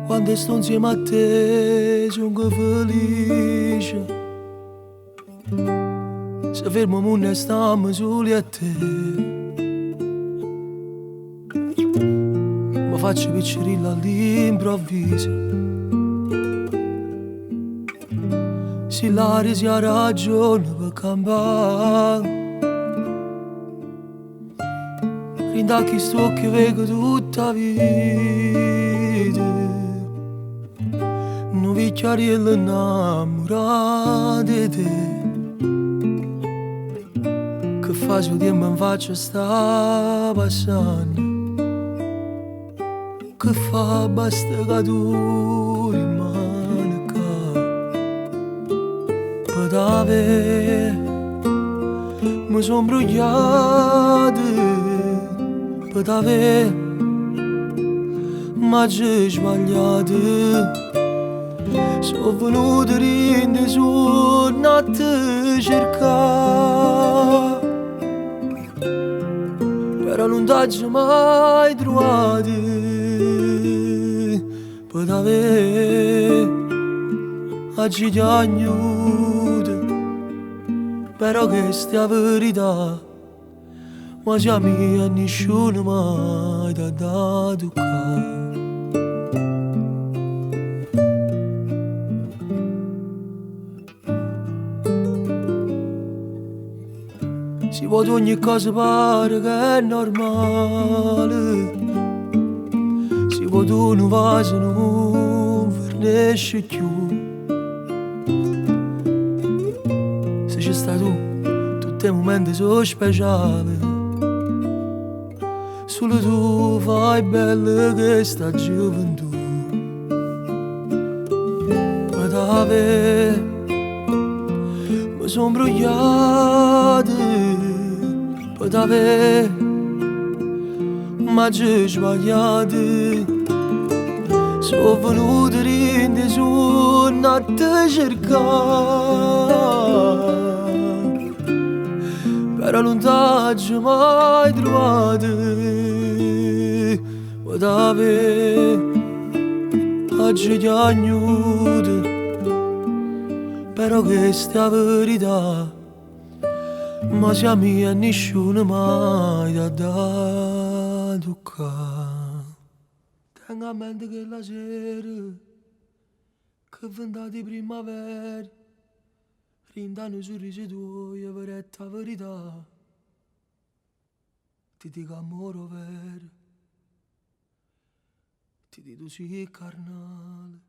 Quando sto insieme a te sono felice. Se fermo e stiamo soli a te, mi faccio piccerilla all'improvviso. Se l'aria si ha ragione per campare, rindacchi sto che vedo tutta la vita. Non vi chiariello innamorata di te, che faccio tempo in faccia sta passando, che fa basta che tu rimani qua. Per davvero mi son bruciato, per davvero ma c'è sbagliato. Sono venuto rinde su a te cercare, però non t'ho mai trovato. Per davvero oggi ti aiuto, però questa è la verità, ma siamo io e nessuno mai t'ha dato toccare. Si vede ogni cosa pare che è normale, si vede un vaso non vernesce più. Se c'è stai tu, tutti i momenti sono speciali, solo tu fai bella questa gioventù. Ma davvero mi son bruciato, per davvero ma c'è sbagliato. Sono venuto rinde su a te cercare, però non t'ho mai trovato. Per davvero oggi ti aiuto, però questa è la verità, ma siamo io e nessuno mai t'ha dato toccare. Tengo a mente che la sera, che vent'anni di primavera, rindano i sorrisi tuoi e veretta verità. Ti dico amore vero, ti dico sì carnale.